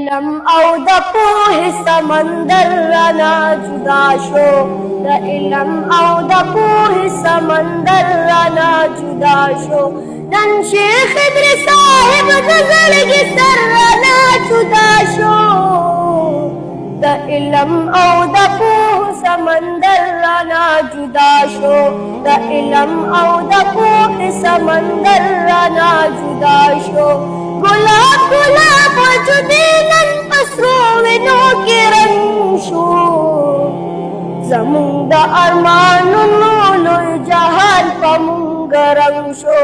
علم او د پوهې سمندر رانا جدا شو، د علم او د پوهې سمندر رانا جدا شو. نن شیخ ادریس صاحب د زړګي سر رانا جدا شو، د علم او د پوهې سمندر رانا جدا شو، د علم او د پوهې سمندر رانا جدا شو. گلاب گلاب وجودی نن پسرو وینو کې رنګ شو، زمونږ د ارمانونو لوی جهان په مونږ رنګ شو.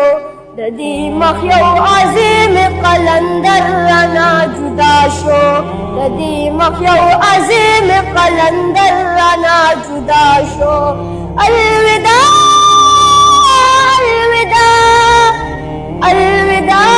د دې مخ یو عظیم قلندر رانا جدا شو، د دې مخ یو عظیم قلندر رانا جدا شو. الوداع الوداع الوداع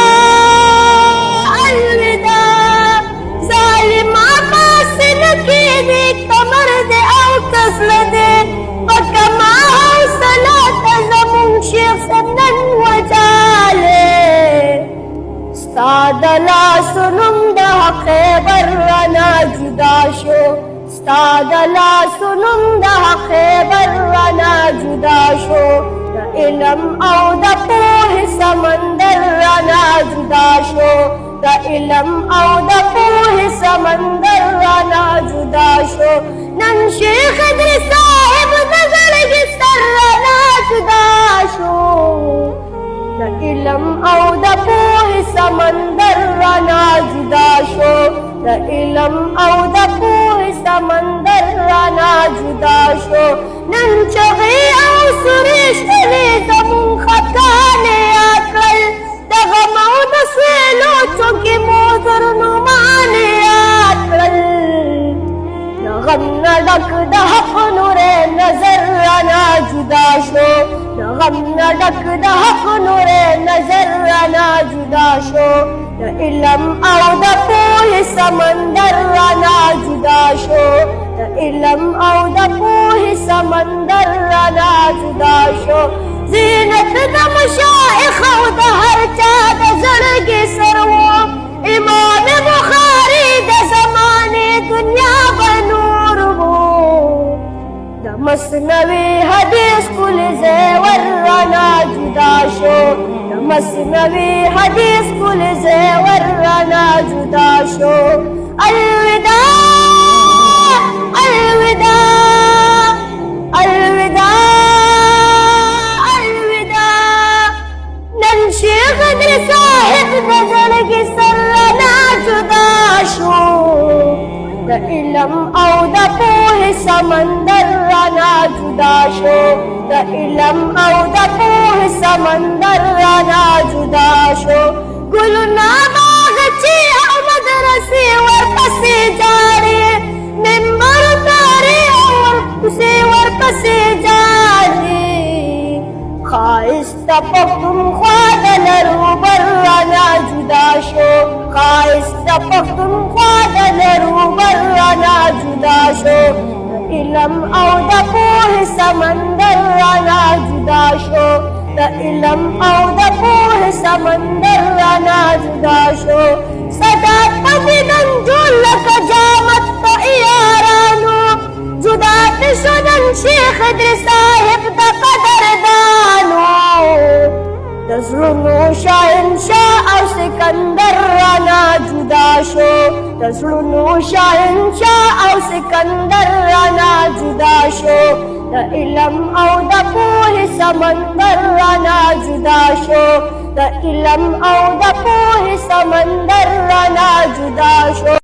ستا د لاسو نوم د خیبر رانا جدا شو، ستا د لاسو نوم د خیبر رانا جدا شو. د علم او د پوهې سمندر رانا جدا شو، د علم او د پوهې سمندر رانا جدا شو. نن شیخ ادریس صاحب د زړګي سر رانا جدا شو، د علم او د پوهې سمندر رانا جدا شو، د علم او د پوهې سمندر رانا جدا شو. نن چغې او سورې شپېلې زمونږ خفګانې یاد کړل، د غم او د سویلو چوکې مو درنومانې یاد کړل. د غم نه ډک د حق نور نظر رانا جدا شو، د غم نه ډک د حق نور نظر رانا جدا شو. د علم او د پوهې سمندر رانا جدا شو، د علم او د پوهې سمندر رانا جدا شو. زینت د مشایخ او د هر چا د زړګي سر و، امام بخاري د زمانې دنیا به نور و. د مثنوي حدیث کل زیور رانا جدا شو، د مثنوي حدیث کل زیور رانا جدا شو. الوداع الوداع الوداع الوداع. نن شیخ ادریس صاحب د زړګي سر رانا جدا شو، د علم او د پوهې سمندر رانا جدا شو، د علم او د پوهې سمندر رانا جدا شو. ګلونه باغچې او مدرسې ورپسې جاړې، منبر تارې او ورپسې جاړې. ښایسته پښتونخوا د لروبر رانا جدا شو، ښایسته پښتونخوا د لروبر رانا جدا شو. د علم او د پوهې سمندر رانا جدا شو، د علم او د پوهې سمندر رانا جدا شو. صدات پسې نن جوړ لکه جامت په یارانو، جدا شو نن شیخ ادریس صاحب د قدردانو. د زړونو شاهنشاه او سکندر رانا جدا شو، د زړونو شاهنشاه او سکندر رانا جدا شو. د علم او د پوهې سمندر رانا جدا شو، د علم او د پوهې سمندر رانا جدا شو.